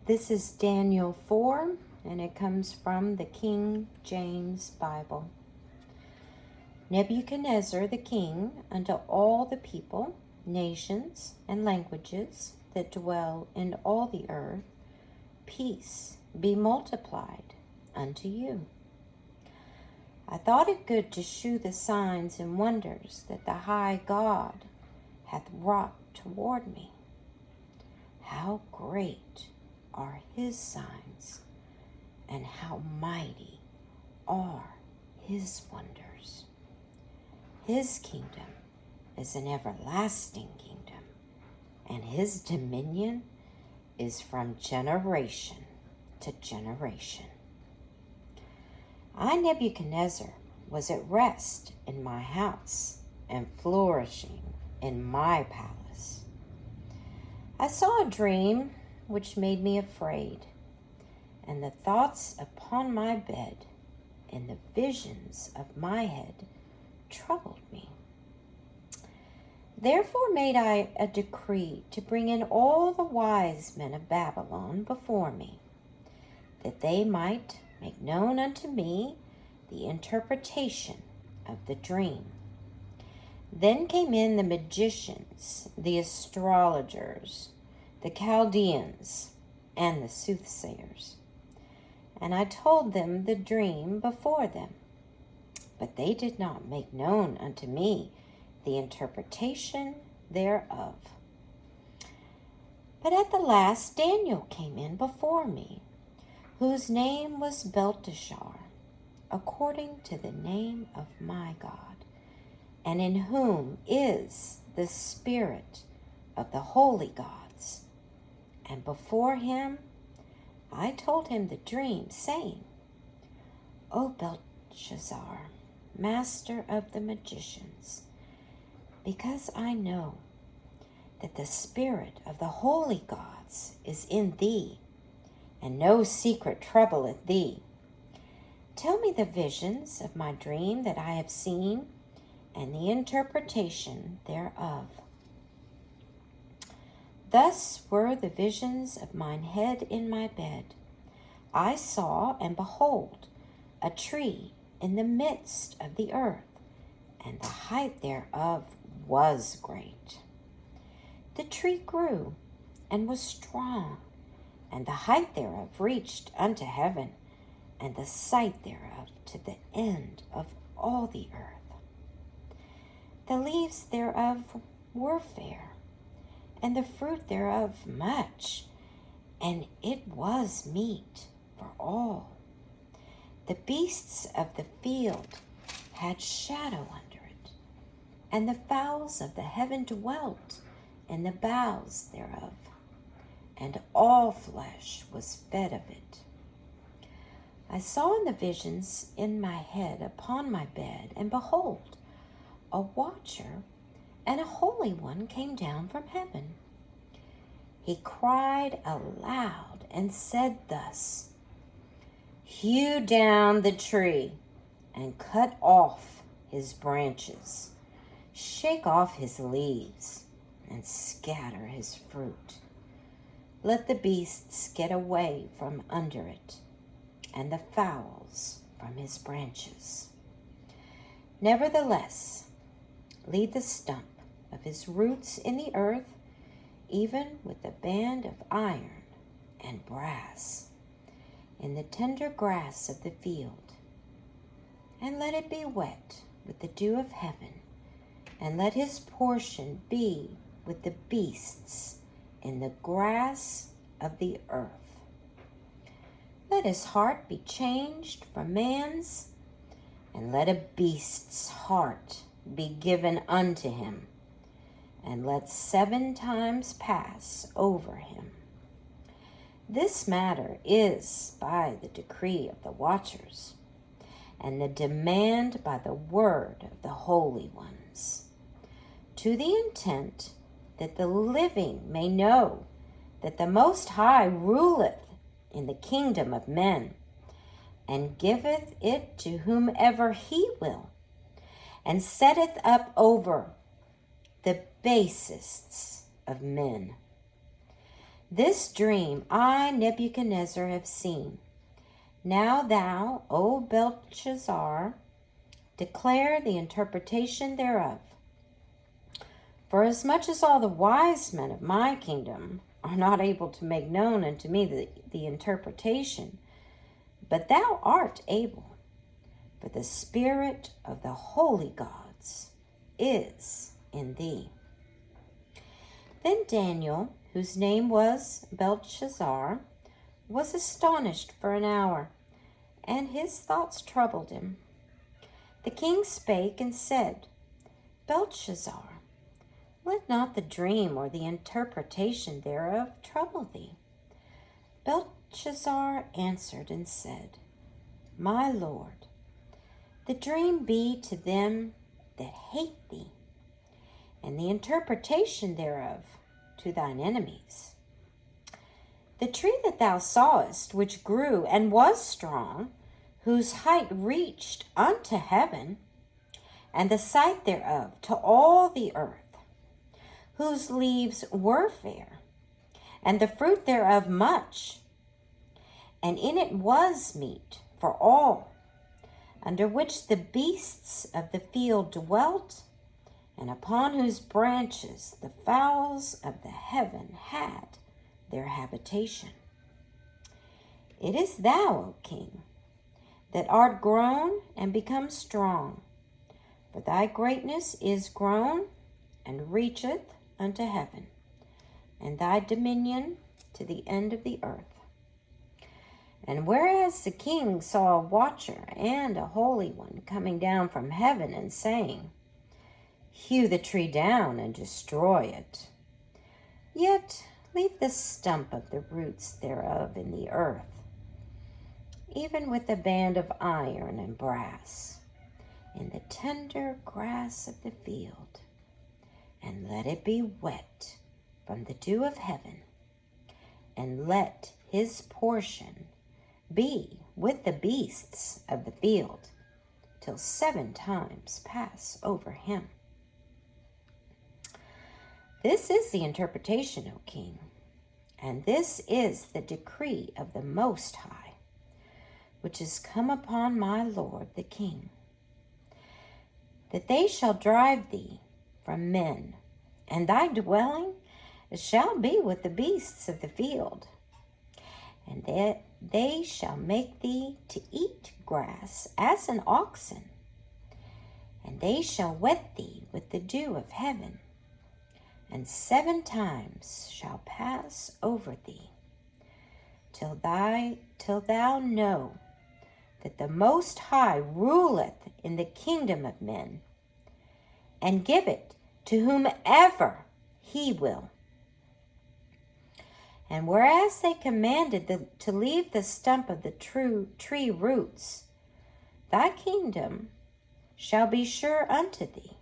This is Daniel 4, and it comes from the King James Bible. Nebuchadnezzar the king, unto all the people, nations, and languages that dwell in all the earth, peace be multiplied unto you. I thought it good to shew the signs and wonders that the high God hath wrought toward me. How great are his signs, and how mighty are his wonders. His kingdom is an everlasting kingdom, and his dominion is from generation to generation. I, Nebuchadnezzar, was at rest in my house and flourishing in my palace. I saw a dream which made me afraid, and the thoughts upon my bed and the visions of my head troubled me. Therefore made I a decree to bring in all the wise men of Babylon before me, that they might make known unto me the interpretation of the dream. Then came in the magicians, the astrologers, the Chaldeans, and the soothsayers. And I told them the dream before them, but they did not make known unto me the interpretation thereof. But at the last Daniel came in before me, whose name was Belteshazzar, according to the name of my God, and in whom is the spirit of the holy gods. And before him I told him the dream, saying, O Belteshazzar, master of the magicians, because I know that the spirit of the holy gods is in thee, and no secret troubleth thee, tell me the visions of my dream that I have seen, and the interpretation thereof. Thus were the visions of mine head in my bed. I saw, and behold, a tree in the midst of the earth, and the height thereof was great. The tree grew, and was strong, and the height thereof reached unto heaven, and the sight thereof to the end of all the earth. The leaves thereof were fair, and the fruit thereof much, and it was meat for all. The beasts of the field had shadow under it, and the fowls of the heaven dwelt in the boughs thereof, and all flesh was fed of it. I saw in the visions in my head upon my bed, and behold, a watcher and a holy one came down from heaven. He cried aloud and said thus, Hew down the tree and cut off his branches, shake off his leaves and scatter his fruit. Let the beasts get away from under it, and the fowls from his branches. Nevertheless, leave the stump of his roots in the earth, even with the band of iron and brass, in the tender grass of the field. And let it be wet with the dew of heaven, and let his portion be with the beasts in the grass of the earth. Let his heart be changed from man's, and let a beast's heart be given unto him, and let 7 times pass over him. This matter is by the decree of the watchers, and the demand by the word of the holy ones, to the intent that the living may know that the Most High ruleth in the kingdom of men, and giveth it to whomever he will, and setteth up over the basest of men. This dream I, Nebuchadnezzar, have seen. Now thou, O Belshazzar, declare the interpretation thereof. For as much as all the wise men of my kingdom are not able to make known unto me the interpretation, but thou art able, for the spirit of the holy gods is in thee. Then Daniel, whose name was Belshazzar, was astonished for an hour, and his thoughts troubled him. The king spake and said, Belshazzar, let not the dream or the interpretation thereof trouble thee. Belshazzar answered and said, My Lord, the dream be to them that hate thee, and the interpretation thereof to thine enemies. The tree that thou sawest, which grew and was strong, whose height reached unto heaven, and the sight thereof to all the earth, whose leaves were fair, and the fruit thereof much, and in it was meat for all, under which the beasts of the field dwelt, and upon whose branches the fowls of the heaven had their habitation. It is thou, O king, that art grown and become strong, for thy greatness is grown and reacheth unto heaven, and thy dominion to the end of the earth. And whereas the king saw a watcher and a holy one coming down from heaven and saying, Hew the tree down and destroy it, yet leave the stump of the roots thereof in the earth, even with a band of iron and brass, in the tender grass of the field, and let it be wet from the dew of heaven, and let his portion be with the beasts of the field, till 7 times pass over him. This is the interpretation, O king, and this is the decree of the Most High, which is come upon my lord the king, that they shall drive thee from men, and thy dwelling shall be with the beasts of the field, and that they shall make thee to eat grass as an oxen, and they shall wet thee with the dew of heaven, and 7 times shall pass over thee, till thou know that the Most High ruleth in the kingdom of men, and give it to whomever he will. And whereas they commanded to leave the stump of the tree roots, thy kingdom shall be sure unto thee.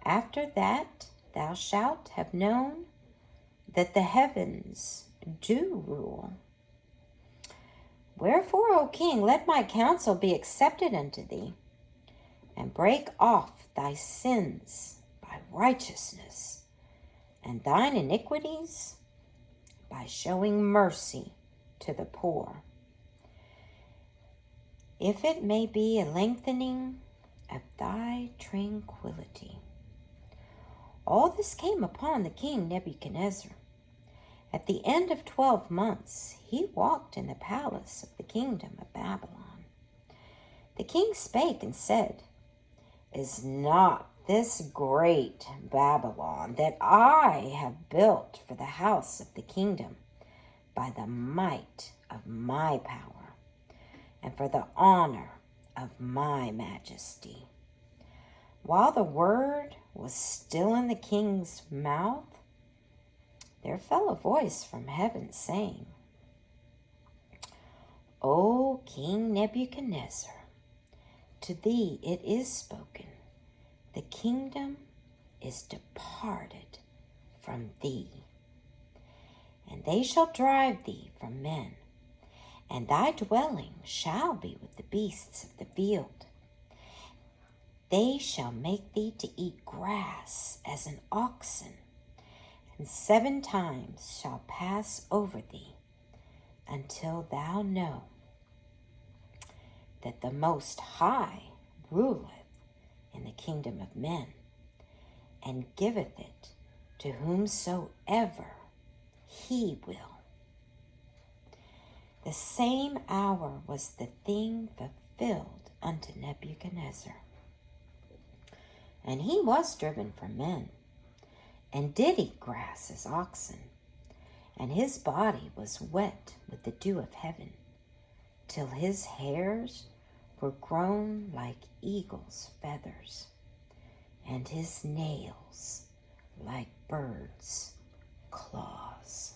After that thou shalt have known that the heavens do rule. Wherefore, O king, let my counsel be accepted unto thee, and break off thy sins by righteousness, and thine iniquities by showing mercy to the poor, if it may be a lengthening of thy tranquility. All this came upon the king Nebuchadnezzar. At the end of 12 months, he walked in the palace of the kingdom of Babylon. The king spake and said, Is not this great Babylon that I have built for the house of the kingdom by the might of my power and for the honor of my majesty? While the word was still in the king's mouth, there fell a voice from heaven saying, O King Nebuchadnezzar, to thee it is spoken, the kingdom is departed from thee, and they shall drive thee from men, and thy dwelling shall be with the beasts of the field. They shall make thee to eat grass as an oxen, and 7 times shall pass over thee, until thou know that the Most High ruleth in the kingdom of men, and giveth it to whomsoever he will. The same hour was the thing fulfilled unto Nebuchadnezzar. And he was driven from men, and did eat grass as oxen, and his body was wet with the dew of heaven, till his hairs were grown like eagle's feathers, and his nails like birds' claws.